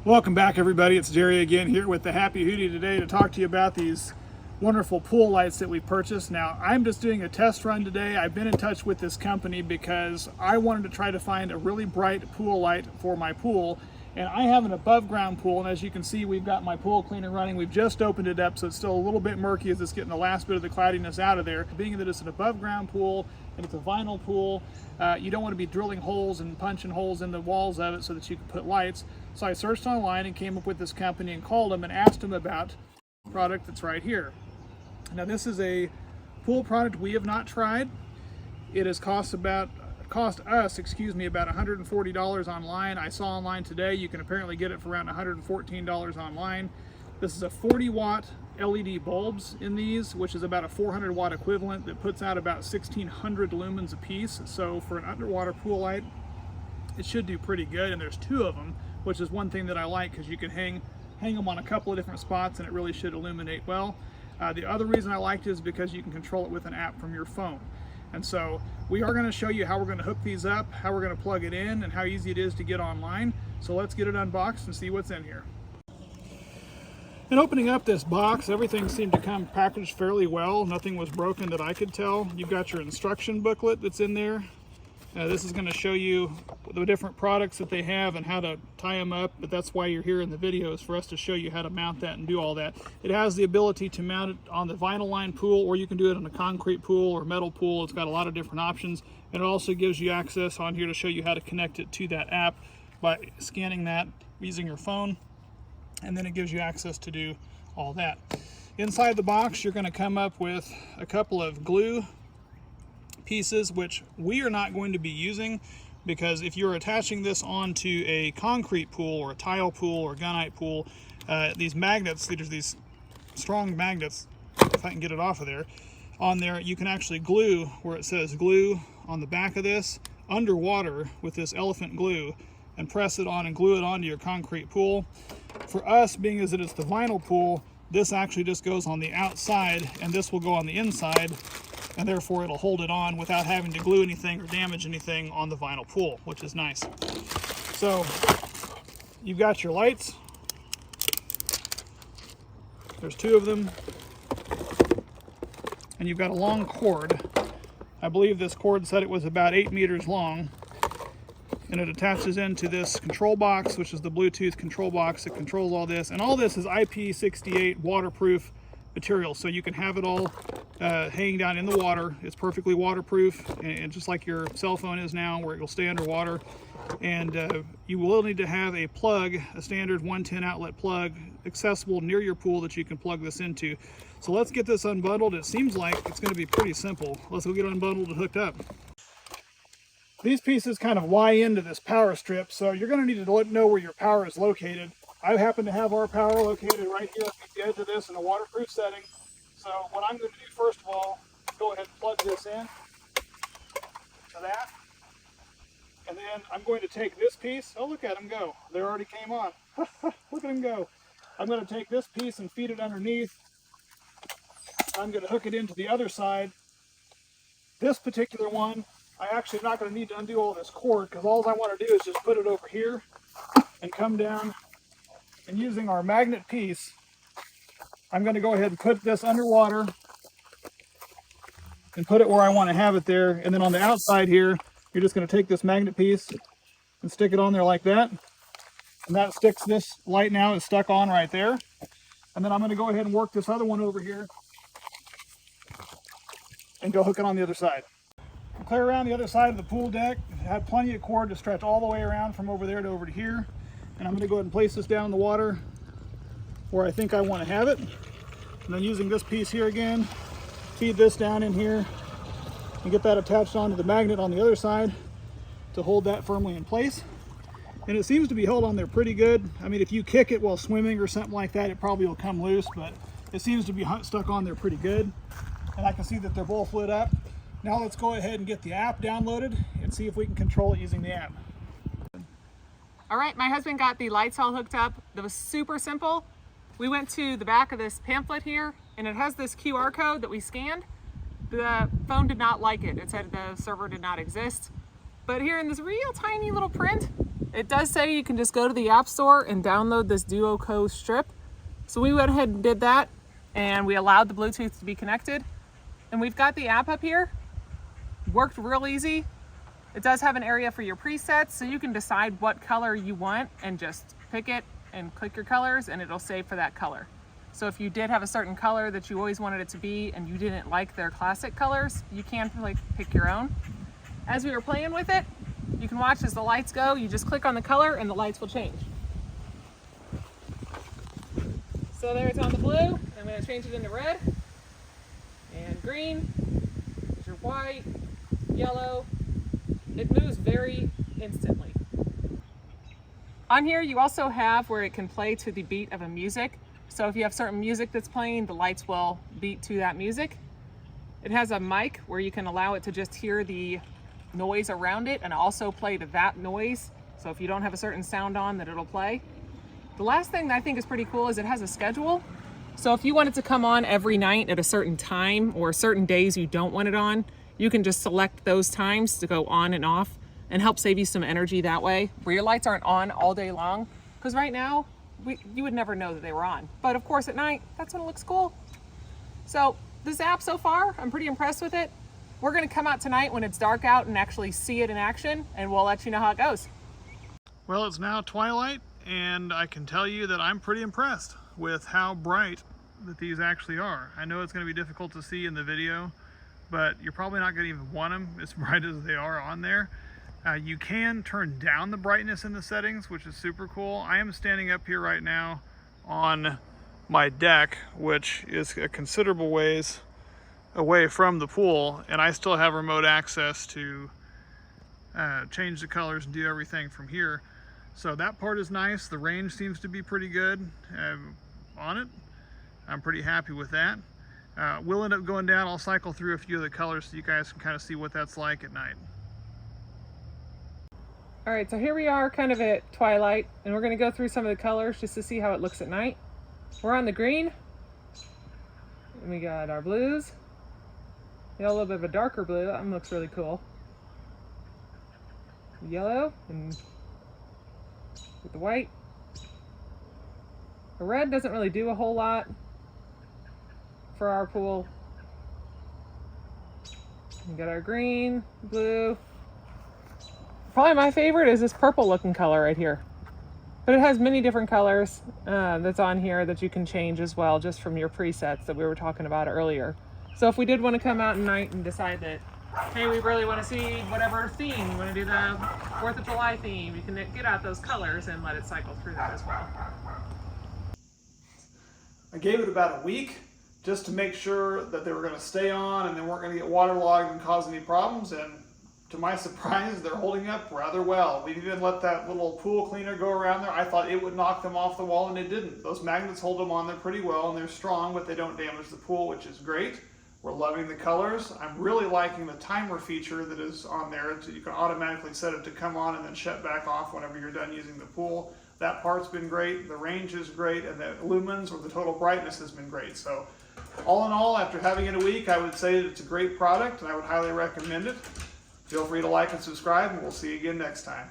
Welcome back, everybody. It's Jerry again here with the Happy Hootie today to talk to you about these wonderful pool lights that we purchased. Now, I'm just doing a test run today. I've been in touch with this company because I wanted to try to find a really bright pool light for my pool. And I have an above ground pool, and as you can see, we've got my pool cleaner running. We've just opened it up, so it's still a little bit murky as it's getting the last bit of the cloudiness out of there. Being that it's an above ground pool and it's a vinyl pool, you don't want to be drilling holes and punching holes in the walls of it so that you can put lights. So I searched online and came up with this company and called them and asked them about the product that's right here. Now, this is a pool product we have not tried. It has cost us about $140 online. I saw online today you can apparently get it for around $114 online. This is a 40 watt LED bulbs in these, which is about a 400 watt equivalent that puts out about 1600 lumens a piece. So for an underwater pool light, it should do pretty good. And there's two of them, which is one thing that I like because you can hang them on a couple of different spots and it really should illuminate well. The other reason I liked it is because you can control it with an app from your phone. And so we are going to show you how we're going to hook these up, how we're going to plug it in, and how easy it is to get online. So let's get it unboxed and see what's in here. In opening up this box, everything seemed to come packaged fairly well. Nothing was broken that I could tell. You've got your instruction booklet that's in there. This is going to show you the different products that they have and how to tie them up, but that's why you're here in the video, is for us to show you how to mount that and do all that. It has the ability to mount it on the vinyl line pool, or you can do it on a concrete pool or metal pool. It's got a lot of different options, and it also gives you access on here to show you how to connect it to that app by scanning that using your phone, and then it gives you access to do all that. Inside the box, you're going to come up with a couple of glue pieces, which we are not going to be using, because if you're attaching this onto a concrete pool or a tile pool or gunite pool, these magnets, there's these strong magnets, if I can get it off of there, on there, you can actually glue where it says glue on the back of this underwater with this elephant glue and press it on and glue it onto your concrete pool. For us, being as it is the vinyl pool, this actually just goes on the outside and this will go on the inside, and therefore it'll hold it on without having to glue anything or damage anything on the vinyl pool, which is nice. So you've got your lights. There's two of them. And you've got a long cord. I believe this cord said it was about 8 meters long. And it attaches into this control box, which is the Bluetooth control box that controls all this. And all this is IP68 waterproof material, so you can have it all hanging down in the water. It's perfectly waterproof, and just like your cell phone is now, where it will stay underwater. And you will need to have a plug, a standard 110 outlet plug, accessible near your pool that you can plug this into. So let's get this unbundled. It seems like it's going to be pretty simple. Let's go get it unbundled and hooked up. These pieces kind of Y into this power strip, so you're going to need to know where your power is located. I happen to have our power located right here at the edge of this in a waterproof setting. So what I'm going to do first of all, go ahead and plug this in to that. And then I'm going to take this piece. Oh, look at them go. They already came on. Look at them go. I'm going to take this piece and feed it underneath. I'm going to hook it into the other side. This particular one, I actually am not going to need to undo all this cord, because all I want to do is just put it over here and come down. And using our magnet piece, I'm going to go ahead and put this underwater and put it where I want to have it there. And then on the outside here, you're just going to take this magnet piece and stick it on there like that. And that sticks, this light now is stuck on right there. And then I'm going to go ahead and work this other one over here and go hook it on the other side. Clear around the other side of the pool deck. Have plenty of cord to stretch all the way around from over there to over to here. And I'm going to go ahead and place this down in the water where I think I want to have it. And then using this piece here again, feed this down in here and get that attached onto the magnet on the other side to hold that firmly in place. And it seems to be held on there pretty good. I mean, if you kick it while swimming or something like that, it probably will come loose, but it seems to be stuck on there pretty good. And I can see that they're both lit up. Now let's go ahead and get the app downloaded and see if we can control it using the app. All right, my husband got the lights all hooked up. That was super simple. We went to the back of this pamphlet here, and it has this QR code that we scanned. The phone did not like it. It said the server did not exist. But here in this real tiny little print, It does say you can just go to the App Store and download this Duoco strip. So we went ahead and did that, and we allowed the Bluetooth to be connected. And we've got the app up here. Worked real easy. It does have an area for your presets, so you can decide what color you want and just pick it and click your colors, and it'll save for that color. So if you did have a certain color that you always wanted it to be and you didn't like their classic colors, you can pick your own. As we were playing with it, you can watch as the lights go. You just click on the color and the lights will change. So there it's on the blue. I'm going to change it into red and green. There's your white, yellow. It moves very instantly. On here you also have where it can play to the beat of a music. So if you have certain music that's playing, the lights will beat to that music. It has a mic where you can allow it to just hear the noise around it and also play to that noise. So if you don't have a certain sound on, that it'll play. The last thing that I think is pretty cool is it has a schedule. So if you want it to come on every night at a certain time or certain days you don't want it on, you can just select those times to go on and off and help save you some energy that way, where your lights aren't on all day long. Because right now, you would never know that they were on. But of course at night, that's when it looks cool. So this app so far, I'm pretty impressed with it. We're gonna come out tonight when it's dark out and actually see it in action, and we'll let you know how it goes. Well, it's now twilight, and I can tell you that I'm pretty impressed with how bright that these actually are. I know it's going to be difficult to see in the video, but you're probably not going to even want them as bright as they are on there. You can turn down the brightness in the settings, which is super cool. I am standing up here right now on my deck, which is a considerable ways away from the pool, and I still have remote access to change the colors and do everything from here. So that part is nice. The range seems to be pretty good on it. I'm pretty happy with that. We'll end up going down. I'll cycle through a few of the colors so you guys can kind of see what that's like at night. All right, so here we are kind of at twilight, and we're gonna go through some of the colors just to see how it looks at night. We're on the green, and we got our blues. We got a little bit of a darker blue. That one looks really cool. Yellow, and with the white. The red doesn't really do a whole lot for our pool. We got our green, blue. Probably my favorite is this purple looking color right here. But it has many different colors that's on here that you can change as well, just from your presets that we were talking about earlier. So if we did want to come out at night and decide that, hey, we really want to see whatever theme, we want to do the 4th of July theme, you can get out those colors and let it cycle through that as well. I gave it about a week just to make sure that they were going to stay on and they weren't going to get waterlogged and cause any problems, and to my surprise, they're holding up rather well. We even let that little pool cleaner go around there. I thought it would knock them off the wall, and it didn't. Those magnets hold them on there pretty well, and they're strong, but they don't damage the pool, which is great. We're loving the colors. I'm really liking the timer feature that is on there. So you can automatically set it to come on and then shut back off whenever you're done using the pool. That part's been great. The range is great, and the lumens or the total brightness has been great. So all in all, after having it a week, I would say that it's a great product, and I would highly recommend it. Feel free to like and subscribe, and we'll see you again next time.